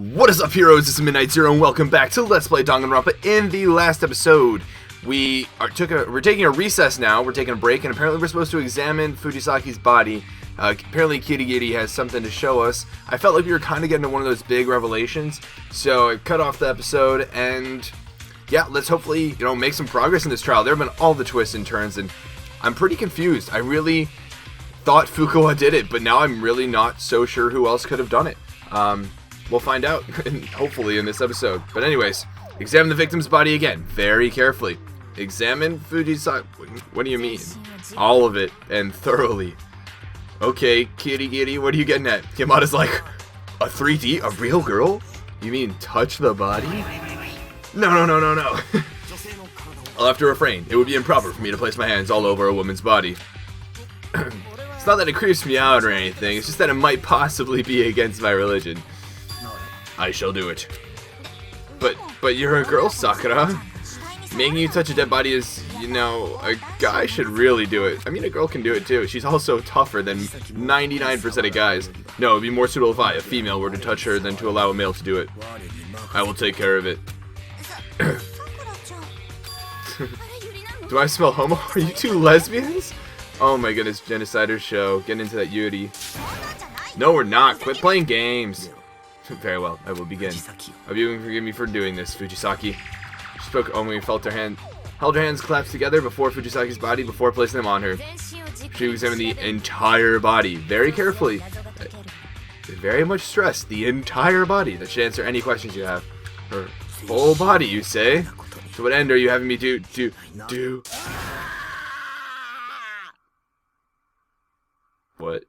What is up, heroes? This is Midnight Zero, and welcome back to Let's Play Danganronpa. In the last episode, we're taking a recess now. We're taking a break, and apparently we're supposed to examine Fujisaki's body. Apparently Kirigiri has something to show us. I felt like we were kind of getting to one of those big revelations, so I cut off the episode, and yeah, let's hopefully, make some progress in this trial. There have been all the twists and turns, and I'm pretty confused. I really thought Fukuwa did it, but now I'm really not so sure who else could have done it. We'll find out, hopefully, in this episode. But anyways, examine the victim's body again, very carefully. Examine Fujisaki. What do you mean? All of it, and thoroughly. Okay, Kirigiri, what are you getting at? Yamada's like, a 3D? A real girl? You mean touch the body? No. I'll have to refrain. It would be improper for me to place my hands all over a woman's body. It's not that it creeps me out or anything, it's just that it might possibly be against my religion. I shall do it. But you're a girl, Sakura. Making you touch a dead body is, a guy should really do it. I mean, a girl can do it too. She's also tougher than 99% of guys. No, it'd be more suitable if a female, were to touch her than to allow a male to do it. I will take care of it. Do I smell homo? Are you two lesbians? Oh my goodness, Genocider show. Getting into that Yuri. No, we're not. Quit playing games. Very well, I will begin. I hope you can forgive me for doing this, Fujisaki. She spoke only and held her hands clasped together before Fujisaki's body before placing them on her. She examined the entire body very carefully. Very much stressed, the entire body. That should answer any questions you have. Her whole body, you say? To what end are you having me do? What?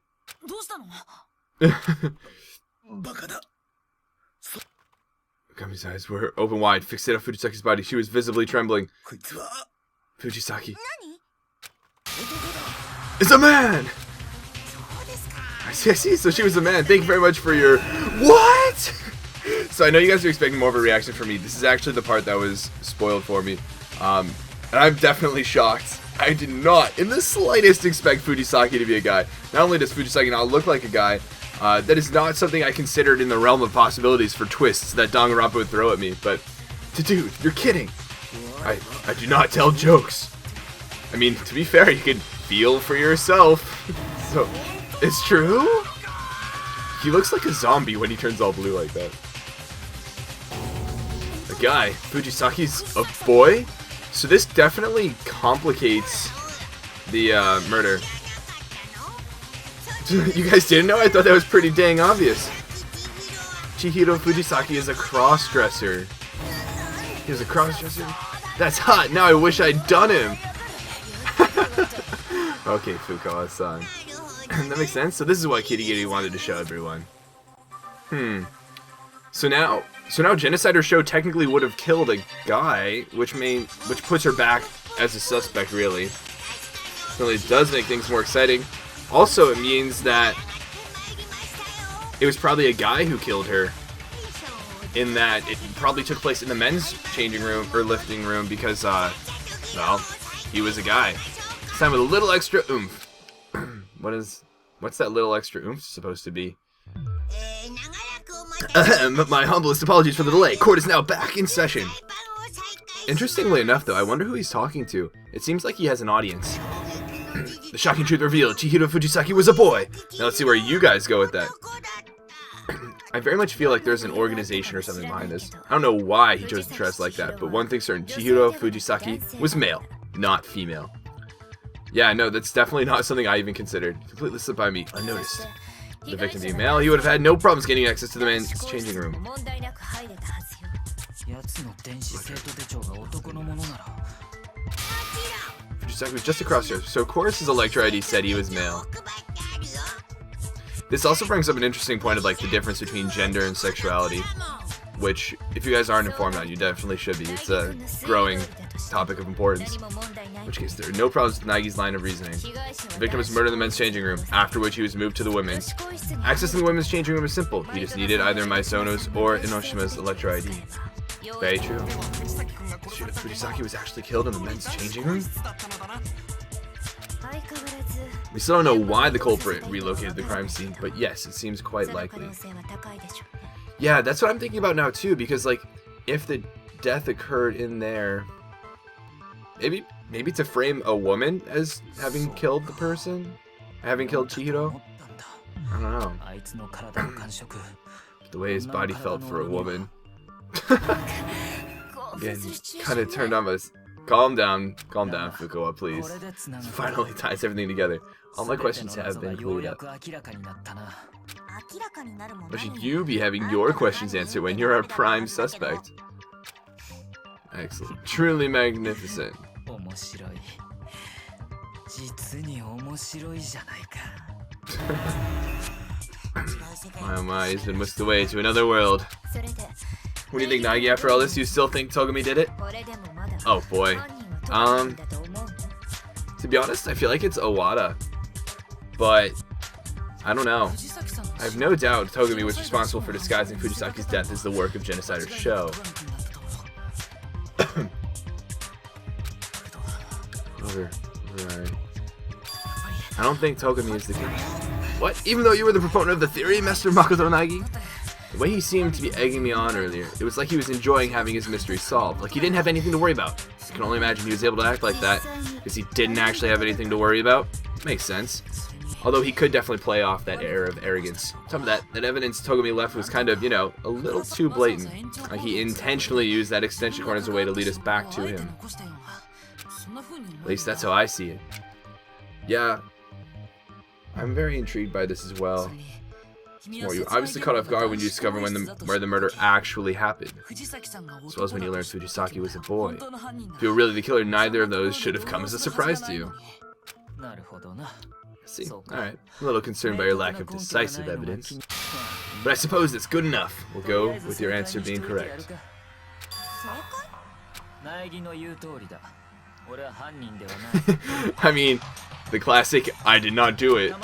Kami's eyes were open wide, fixated on Fujisaki's body. She was visibly trembling. Fujisaki is a man! I see. So she was a man. Thank you very much for your... What? So I know you guys are expecting more of a reaction from me. This is actually the part that was spoiled for me. And I'm definitely shocked. I did not, in the slightest, expect Fujisaki to be a guy. Not only does Fujisaki not look like a guy, that is not something I considered in the realm of possibilities for twists that Danganronpa would throw at me, but... Dude, you're kidding! I do not tell jokes. I mean, to be fair, you can feel for yourself. So, it's true? He looks like a zombie when he turns all blue like that. A guy. Fujisaki's a boy? So this definitely complicates the murder. You guys didn't know? I thought that was pretty dang obvious. Chihiro Fujisaki is a cross-dresser. He was a cross-dresser? That's hot! Now I wish I'd done him! Okay, Fukawa-san. That makes sense? So this is what Kirigiri wanted to show everyone. So now Genocider Show technically would have killed a guy, which puts her back as a suspect, really. So it does make things more exciting. Also, it means that it was probably a guy who killed her, in that it probably took place in the men's changing room, or lifting room, because, well, he was a guy. This time with a little extra oomph. What's that little extra oomph supposed to be? My humblest apologies for the delay. Court is now back in session. Interestingly enough, though, I wonder who he's talking to. It seems like he has an audience. The shocking truth revealed, Chihiro Fujisaki was a boy! Now let's see where you guys go with that. I very much feel like there's an organization or something behind this. I don't know why he chose to dress like that, but one thing's certain, Chihiro Fujisaki was male, not female. Yeah, no, that's definitely not something I even considered. Completely slipped by me, unnoticed. The victim being male, he would have had no problems getting access to the men's changing room. Fujisaki was just across here, so of course his Electro ID said he was male. This also brings up an interesting point of, like, the difference between gender and sexuality, which, if you guys aren't informed on, you definitely should be. It's a growing topic of importance. In which case, there are no problems with Nagi's line of reasoning. The victim was murdered in the men's changing room, after which he was moved to the women's. Accessing the women's changing room is simple. He just needed either Maisono's or Inoshima's Electro ID. Very true. Fujisaki was actually killed in the men's changing room? We still don't know why the culprit relocated the crime scene, but yes, it seems quite likely. Yeah, that's what I'm thinking about now too, because like if the death occurred in there, maybe to frame a woman as having killed the person, having killed Chihiro. I don't know. The way his body felt for a woman. Again, kind of turned on us. Calm down, Fukuoka, please. This finally ties everything together. All my questions have been cleared up. Why should you be having your questions answered when you're our prime suspect? Excellent. Truly magnificent. My, he's been whisked away to another world. What do you think, Nagi? After all this, you still think Togumi did it? Oh boy. To be honest, I feel like it's Owada. But I don't know. I have no doubt Togumi was responsible for disguising Fujisaki's death as the work of Genocider Show. Right. I don't think Togumi is the king. What? Even though you were the proponent of the theory, Master Makoto Nagi? The way he seemed to be egging me on earlier, it was like he was enjoying having his mystery solved. Like he didn't have anything to worry about. I can only imagine he was able to act like that because he didn't actually have anything to worry about. Makes sense. Although he could definitely play off that air of arrogance. Some of that evidence Togumi left was kind of, you know, a little too blatant. Like he intentionally used that extension cord as a way to lead us back to him. At least that's how I see it. Yeah, I'm very intrigued by this as well. More, you obviously caught off guard when you discover where the murder actually happened, as well as when you learned Fujisaki was a boy. If you were really the killer, neither of those should have come as a surprise to you. I see. Alright. I'm a little concerned by your lack of decisive evidence. But I suppose that's good enough. We'll go with your answer being correct. I mean, the classic, I did not do it. I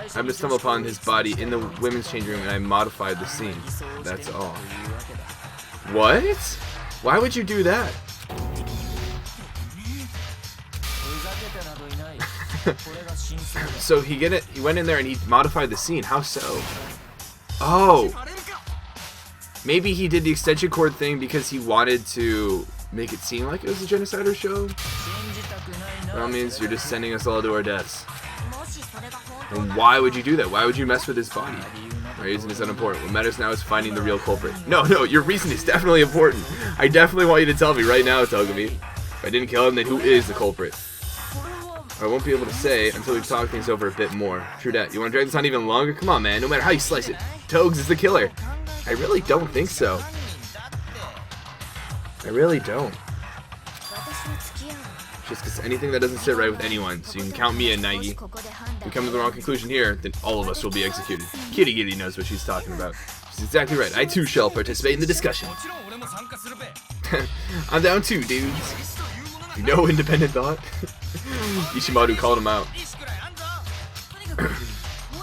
happened to stumble upon his body in the women's changing room and I modified the scene. That's all. What? Why would you do that? So he went in there and he modified the scene. How so? Oh. Maybe he did the extension cord thing because he wanted to make it seem like it was a Genocider show? That means you're just sending us all to our deaths. And why would you do that? Why would you mess with his body? My reason is unimportant. What matters now is finding the real culprit. No, your reason is definitely important. I definitely want you to tell me right now, Togumi. If I didn't kill him, then who is the culprit? I won't be able to say until we've talked things over a bit more. True that. You want to drag this on even longer? Come on, man. No matter how you slice it, Togs is the killer. I really don't think so. I really don't. Just because anything that doesn't sit right with anyone, so you can count me in, Nagi. If we come to the wrong conclusion here, then all of us will be executed. Kitty Kitty knows what she's talking about. She's exactly right. I too shall participate in the discussion. I'm down too, dudes. No independent thought. Ishimaru called him out.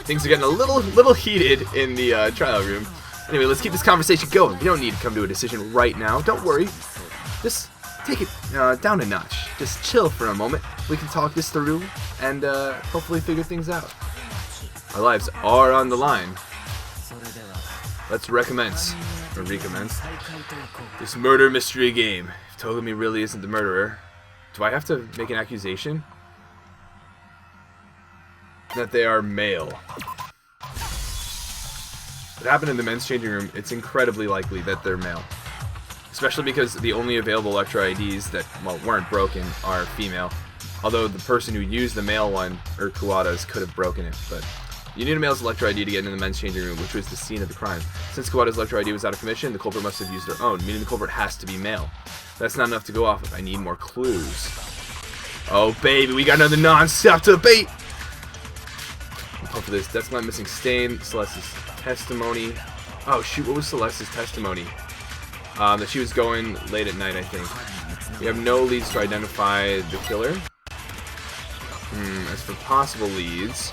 Things are getting a little heated in the trial room. Anyway, let's keep this conversation going. We don't need to come to a decision right now. Don't worry. Just take it down a notch. Just chill for a moment. We can talk this through and hopefully figure things out. Our lives are on the line. Let's recommence. Or recommence. This murder mystery game. If Togumi really isn't the murderer, do I have to make an accusation? That they are male. What happened in the men's changing room, it's incredibly likely that they're male. Especially because the only available Electro IDs that, well, weren't broken are female. Although the person who used the male one, or Kawada's, could have broken it. But you need a male's Electro ID to get into the men's changing room, which was the scene of the crime. Since Kawada's Electro ID was out of commission, the culprit must have used their own, meaning the culprit has to be male. That's not enough to go off of. I need more clues. Oh, baby, we got another non-stop debate! I'm pumped for this. Death's not missing stain. Celeste's testimony. Oh, shoot, what was Celeste's testimony? That she was going late at night, I think. We have no leads to identify the killer. As for possible leads...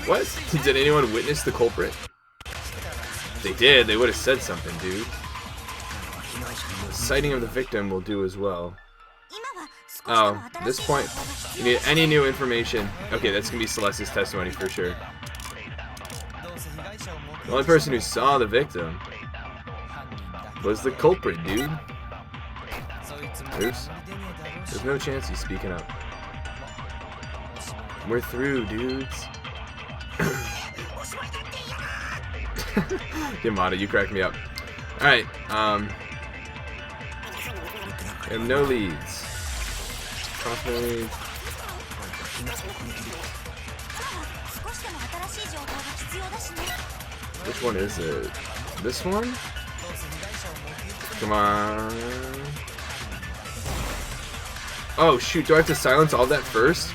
What? Did anyone witness the culprit? If they did, they would have said something, dude. The sighting of the victim will do as well. Oh, at this point, you need any new information. Okay, that's gonna be Celeste's testimony for sure. The only person who saw the victim was the culprit, dude. There's no chance he's speaking up. We're through, dudes. Yamada, you crack me up. Alright, I have no leads. Crossbow. Which one is it? This one? Come on. Oh shoot, do I have to silence all that first?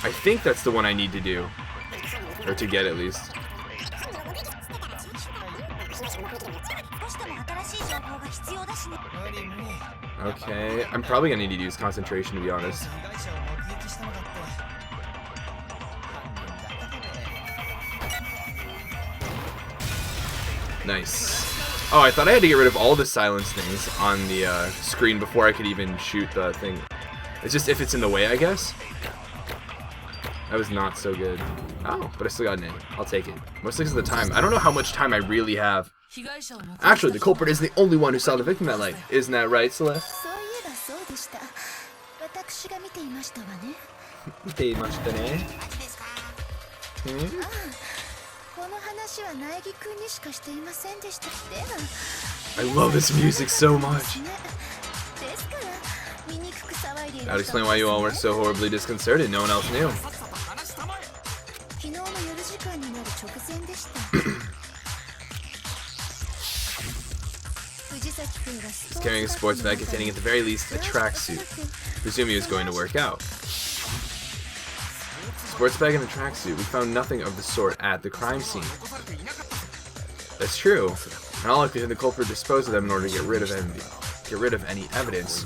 I think that's the one I need to do. Or to get at least. Okay, I'm probably gonna need to use concentration to be honest. Nice. Oh, I thought I had to get rid of all the silence things on the screen before I could even shoot the thing. It's just if it's in the way, I guess. That was not so good. Oh, but I still got an A. I'll take it. Mostly because of the time. I don't know how much time I really have. Actually, the culprit is the only one who saw the victim that night. Isn't that right, Celeste? I love this music so much. That would explain why you all were so horribly disconcerted. No one else knew. He's carrying a sports bag containing at the very least a tracksuit. Presume he was going to work out. Sports bag and a tracksuit. We found nothing of the sort at the crime scene. That's true. In all likelihood, the culprit disposed of them in order to get rid of any evidence.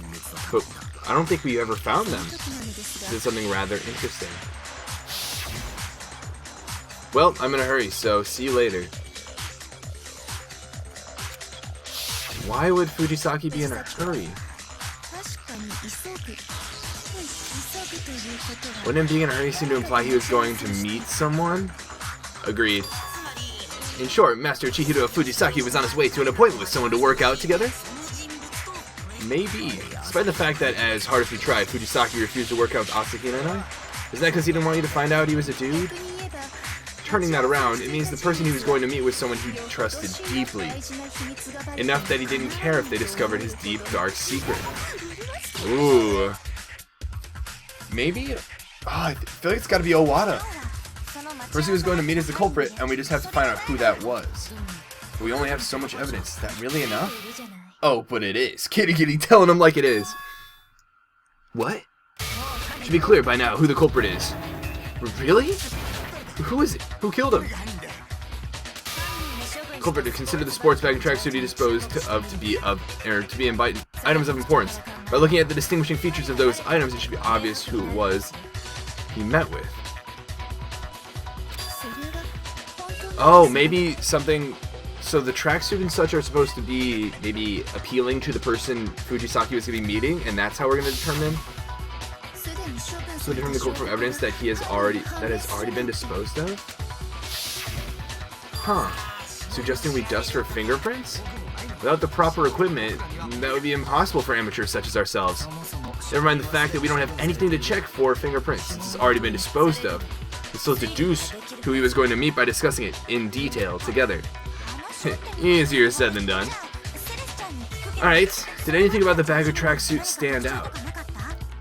But I don't think we ever found them. This is something rather interesting. Well, I'm in a hurry, so see you later. Why would Fujisaki be in a hurry? Wouldn't him being in a hurry seem to imply he was going to meet someone? Agreed. In short, Master Chihiro Fujisaki was on his way to an appointment with someone to work out together? Maybe. Despite the fact that, as hard as we tried, Fujisaki refused to work out with Asaki and I? Isn't that because he didn't want you to find out he was a dude? Turning that around, it means the person he was going to meet was someone he trusted deeply. Enough that he didn't care if they discovered his deep, dark secret. Ooh. Maybe? Oh, I feel like it's gotta be Owada. The person he was going to meet is the culprit, and we just have to find out who that was. But we only have so much evidence. Is that really enough? Oh, but it is. Kitty telling him like it is. What? Should be clear by now who the culprit is. Really? Who is it? Who killed him? Culprit to consider the sports bag and tracksuit he disposed of to be items of importance. By looking at the distinguishing features of those items, it should be obvious who it was he met with. Oh, maybe something. So the tracksuit and such are supposed to be maybe appealing to the person Fujisaki was going to be meeting, and that's how we're going to determine. So determine the culprit from evidence that has already been disposed of. Huh? Suggesting we dust for fingerprints? Without the proper equipment, that would be impossible for amateurs such as ourselves. Never mind the fact that we don't have anything to check for fingerprints since it's already been disposed of. We still deduce who he was going to meet by discussing it in detail together. Easier said than done. Alright, did anything about the bag or tracksuit stand out?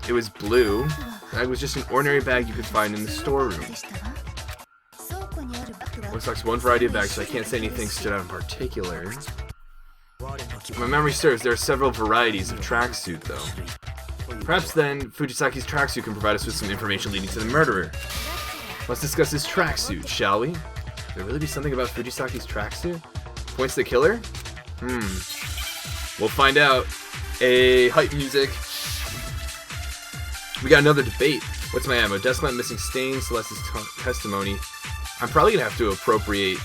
It was blue. The bag was just an ordinary bag you could find in the storeroom. Looks like one variety of bags, so I can't say anything stood out in particular. If my memory serves, there are several varieties of tracksuit, though. Perhaps then, Fujisaki's tracksuit can provide us with some information leading to the murderer. Let's discuss his tracksuit, shall we? Could there really be something about Fujisaki's tracksuit? Points to the killer? We'll find out. Hype music. We got another debate. What's my ammo? Desk lamp missing stains, Celeste's testimony. I'm probably gonna have to appropriate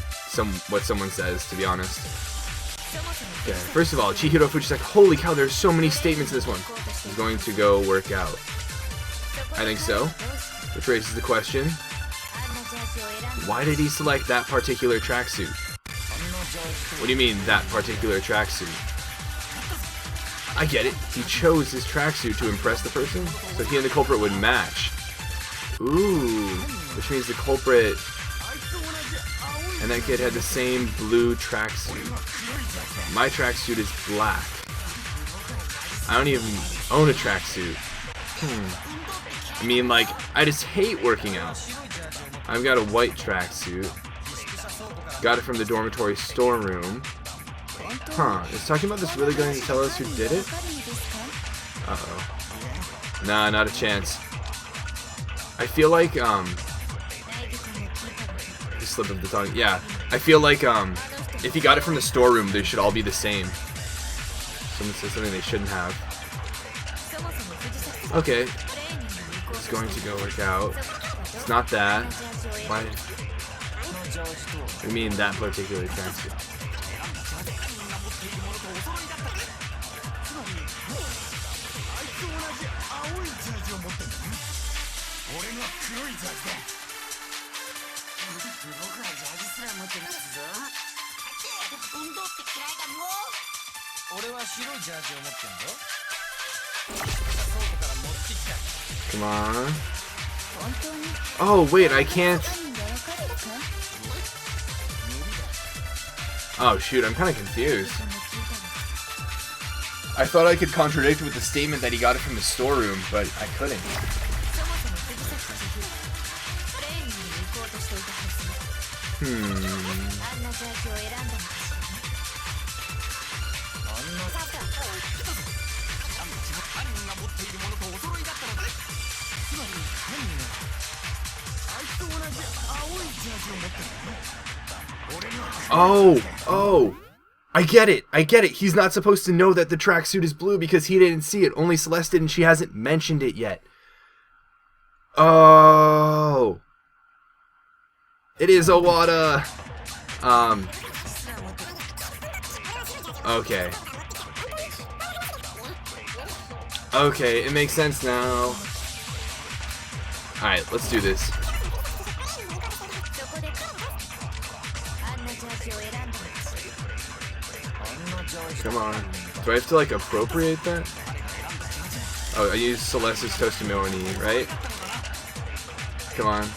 what someone says, to be honest. Okay, first of all, Chihiro Fujisaki. Holy cow, there's so many statements in this one. He's going to go work out. I think so. Which raises the question, Why did he select that particular tracksuit? What do you mean, that particular tracksuit? I get it. He chose his tracksuit to impress the person, so he and the culprit would match. Ooh, which means the culprit and that kid had the same blue tracksuit. My tracksuit is black. I don't even own a tracksuit. I mean, like, I just hate working out. I've got a white tracksuit. Got it from the dormitory storeroom. Huh, is talking about this really going to tell us who did it? Uh-oh. Nah, not a chance. I feel like, slip of the tongue. Yeah, I feel like, if he got it from the storeroom, they should all be the same. Someone said something they shouldn't have. Okay. It's going to go work out. It's not that. Why? I mean that particular tracksuit. Come on. Oh, wait, I can't. Oh, shoot, I'm kind of confused. I thought I could contradict with the statement that he got it from the storeroom, but I couldn't. Oh, I get it. He's not supposed to know that the tracksuit is blue because he didn't see it. Only Celeste did, and she hasn't mentioned it yet. Oh. It is Owada. Okay. Okay, it makes sense now. Alright, let's do this. Come on. Do I have to, like, appropriate that? Oh, I use Celeste's testimony, right? Come on.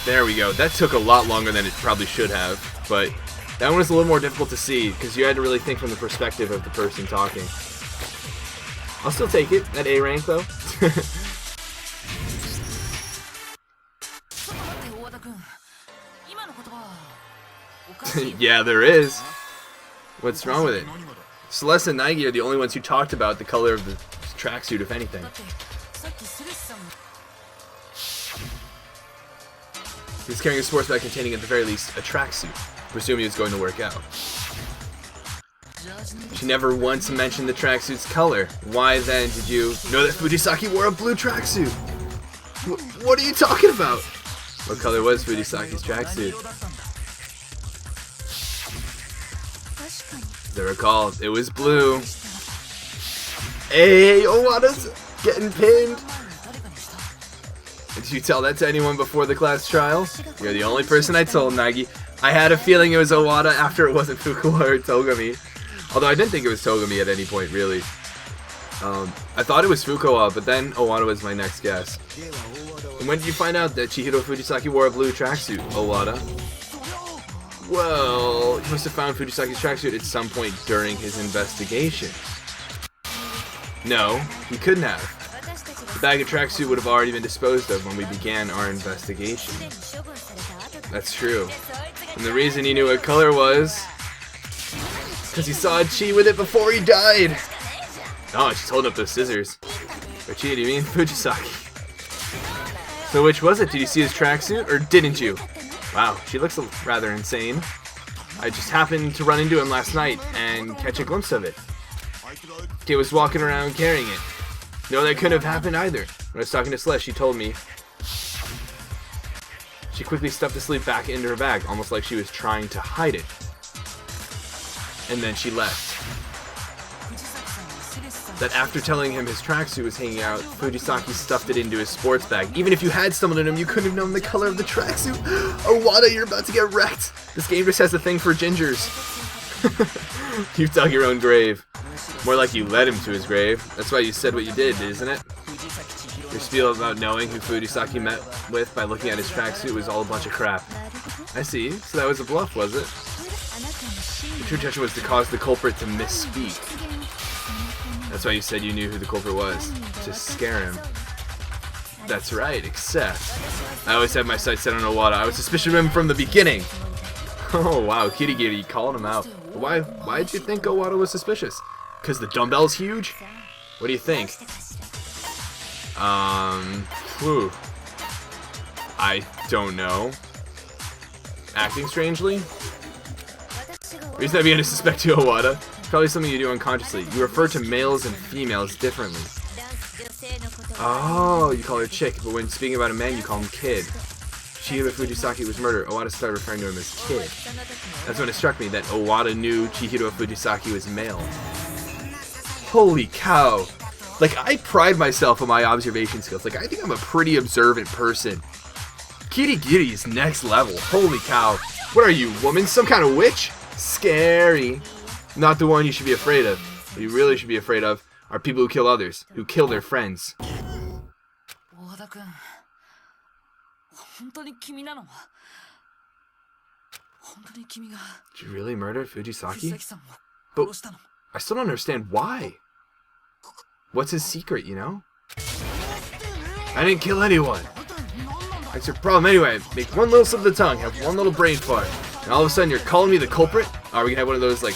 There we go. That took a lot longer than it probably should have, but that one was a little more difficult to see because you had to really think from the perspective of the person talking. I'll still take it at A rank, though. Yeah, there is. What's wrong with it? Celeste and Naegi are the only ones who talked about the color of the tracksuit, if anything. He's carrying a sports bag containing, at the very least, a tracksuit. Presuming he was going to work out. She never once mentioned the tracksuit's color. Why then did you know that Fujisaki wore a blue tracksuit? What are you talking about? What color was Fujisaki's tracksuit? As I recall, it was blue. Hey, Owada's getting pinned. Did you tell that to anyone before the class trial? You're the only person I told, Naegi. I had a feeling it was Owada after it wasn't Fukuwa or Togami. Although I didn't think it was Togami at any point, really. I thought it was Fukuwa, but then Owada was my next guess. And when did you find out that Chihiro Fujisaki wore a blue tracksuit, Owada? Well, he must have found Fujisaki's tracksuit at some point during his investigation. No, he couldn't have. The bag of tracksuit would have already been disposed of when we began our investigation. That's true. And the reason he knew what color was because he saw Chi with it before he died. Oh, she's holding up those scissors. Or Chi, do you mean Fujisaki? So which was it? Did you see his tracksuit or didn't you? Wow, she looks rather insane. I just happened to run into him last night and catch a glimpse of it. He was walking around carrying it. No, that couldn't have happened either. When I was talking to Celeste, she told me. She quickly stuffed the sleeve back into her bag, almost like she was trying to hide it. And then she left. that after telling him his tracksuit was hanging out, Fujisaki stuffed it into his sports bag. Even if you had stumbled on him, you couldn't have known the color of the tracksuit. Owada, you're about to get wrecked. This game just has a thing for gingers. You've dug your own grave. More like you led him to his grave. That's why you said what you did, isn't it? Your spiel about knowing who Fujisaki met with by looking at his tracksuit was all a bunch of crap. I see. So that was a bluff, was it? The true intention was to cause the culprit to misspeak. That's why you said you knew who the culprit was. To scare him. That's right, except I always had my sights set on Owada. I was suspicious of him from the beginning. Oh wow, Kirigiri called him out. Why did you think Owada was suspicious? Because the dumbbell's huge? What do you think? Whew. I don't know. Acting strangely? Reason I began to suspect you, Owada. Probably something you do unconsciously. You refer to males and females differently. Oh, you call her chick, but when speaking about a man, you call him kid. Chihiro Fujisaki was murdered. Owada started referring to him as kid. That's when it struck me that Owada knew Chihiro Fujisaki was male. Holy cow. Like, I pride myself on my observation skills. Like, I think I'm a pretty observant person. Kirigiri is next level. Holy cow. What are you, woman? Some kind of witch? Scary. Not the one you should be afraid of. What you really should be afraid of are people who kill others, who kill their friends. Did you really murder Fujisaki? But I still don't understand why. What's his secret, you know? I didn't kill anyone. That's your problem anyway. Make one little slip of the tongue, have one little brain fart, and all of a sudden you're calling me the culprit? Are we gonna have one of those, like,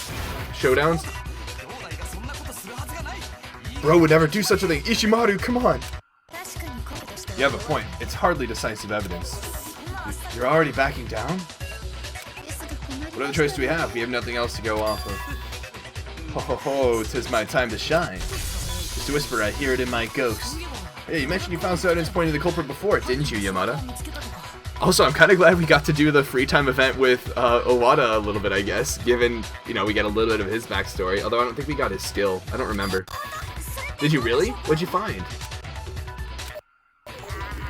showdowns? Bro would never do such a thing. Ishimaru, come on! You have a point. It's hardly decisive evidence. You're already backing down? What other choice do we have? We have nothing else to go off of. Ho ho ho, 'tis my time to shine. Just a whisper, I hear it in my ghost. Hey, you mentioned you found some evidence pointing to the culprit before, didn't you, Yamada? Also, I'm kind of glad we got to do the free time event with Owada a little bit, I guess, given, you know, we get a little bit of his backstory, although I don't think we got his skill. I don't remember. Did you really? What'd you find?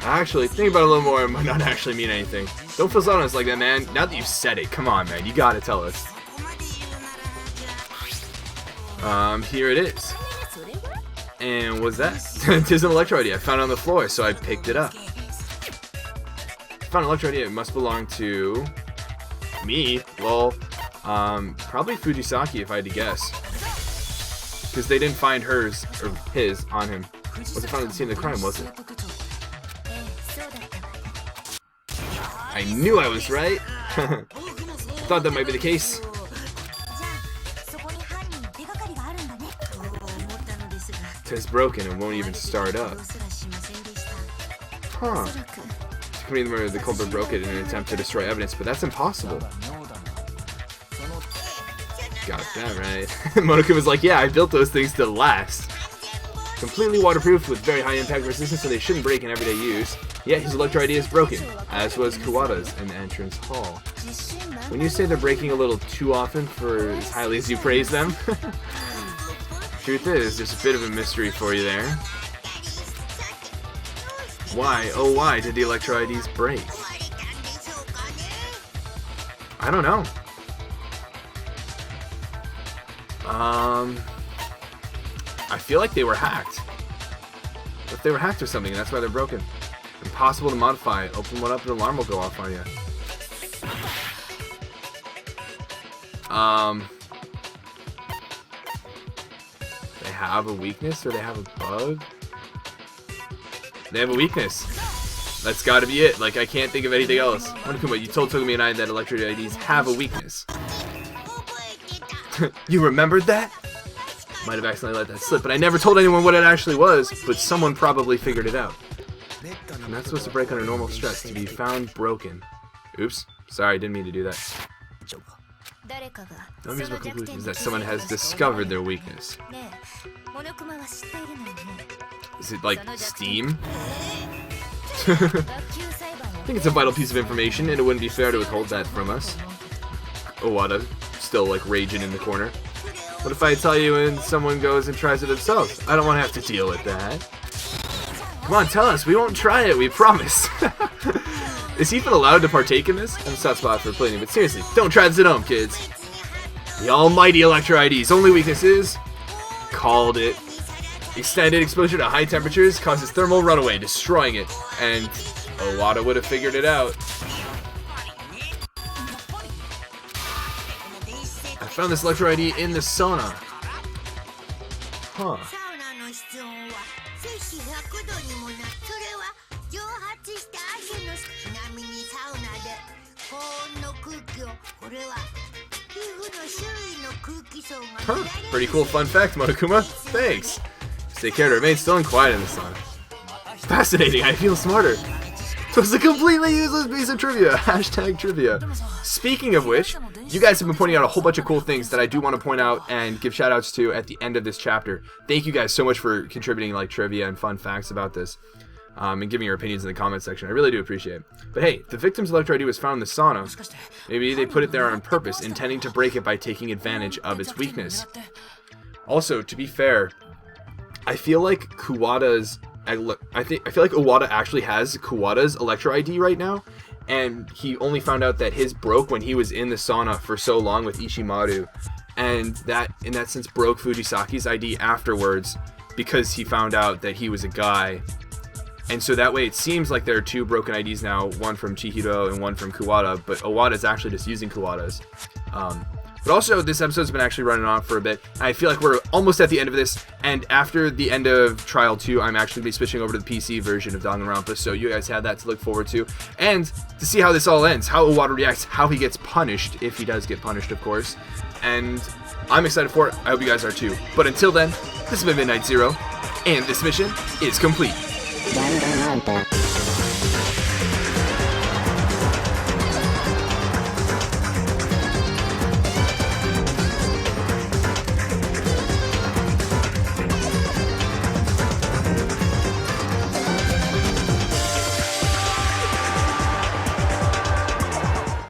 Actually, think about it a little more, it might not actually mean anything. Don't feel so honest like that, man. Now that you've said it, come on, man, you gotta tell us. Here it is. And what's that? Tis an electro ID. I found it on the floor, so I picked it up. Found an electro ID. It must belong to me. Well, probably Fujisaki if I had to guess. Because they didn't find hers, or his, on him. Wasn't found at the scene of the crime, was it? I knew I was right! Thought that might be the case. It's broken and won't even start up. Huh. To commit the murder, the culprit broke it in an attempt to destroy evidence, but that's impossible. Got that right. Monokuma was like, yeah, I built those things to last. Completely waterproof with very high impact resistance, so they shouldn't break in everyday use. Yet his electro ID is broken, as was Kuwata's in the entrance hall. When you say they're breaking a little too often for as highly as you praise them, truth is, there's a bit of a mystery for you there. Why, oh why did the electro IDs break? I don't know. I feel like they were hacked. If they were hacked or something, that's why they're broken. Impossible to modify. Open one up and an alarm will go off on you. They have a weakness or they have a bug? They have a weakness. That's gotta be it. Like, I can't think of anything else. Monokuma, you told Togumi and I that electro IDs have a weakness. You remembered that? Might have accidentally let that slip, but I never told anyone what it actually was, but someone probably figured it out. I'm not supposed to break under normal stress to be found broken. Oops. Sorry, didn't mean to do that. No reasonable conclusion is that someone has discovered their weakness. Is it like Steam? I think it's a vital piece of information, and it wouldn't be fair to withhold that from us. Owada, still like raging in the corner. What if I tell you and someone goes and tries it themselves? I don't want to have to deal with that. Come on, tell us. We won't try it. We promise. Is he even allowed to partake in this? I'm a soft spot for playing, but seriously, don't try this at home, kids. The almighty Electro ID's only weakness is... Called it. Extended exposure to high temperatures causes thermal runaway, destroying it. And Owada would have figured it out. I found this Electro ID in the sauna. Huh. Huh. Pretty cool fun fact, Monokuma. Thanks. Take care to remain still and quiet in the sun. Fascinating, I feel smarter. So it's a completely useless piece of trivia. Hashtag trivia. Speaking of which, you guys have been pointing out a whole bunch of cool things that I do want to point out and give shout outs to at the end of this chapter. Thank you guys so much for contributing like trivia and fun facts about this. And giving your opinions in the comment section. I really do appreciate it. But hey, the victim's Electro ID was found in the sauna. Maybe they put it there on purpose, intending to break it by taking advantage of its weakness. Also, to be fair, I feel like Kuwata's... I feel like Owada actually has Kuwata's Electro ID right now, and he only found out that his broke when he was in the sauna for so long with Ishimaru, and that in that sense broke Fujisaki's ID afterwards because he found out that he was a guy. And so that way it seems like there are two broken IDs now, one from Chihiro and one from Kuwata, but Owada's actually just using Kuwata's. But also, this episode's been actually running on for a bit. I feel like we're almost at the end of this, and after the end of Trial 2, I'm actually going to be switching over to the PC version of Danganronpa, so you guys have that to look forward to. And to see how this all ends, how Owada reacts, how he gets punished, if he does get punished, of course. And I'm excited for it. I hope you guys are too. But until then, this has been Midnight Zero, and this mission is complete. Danganronpa.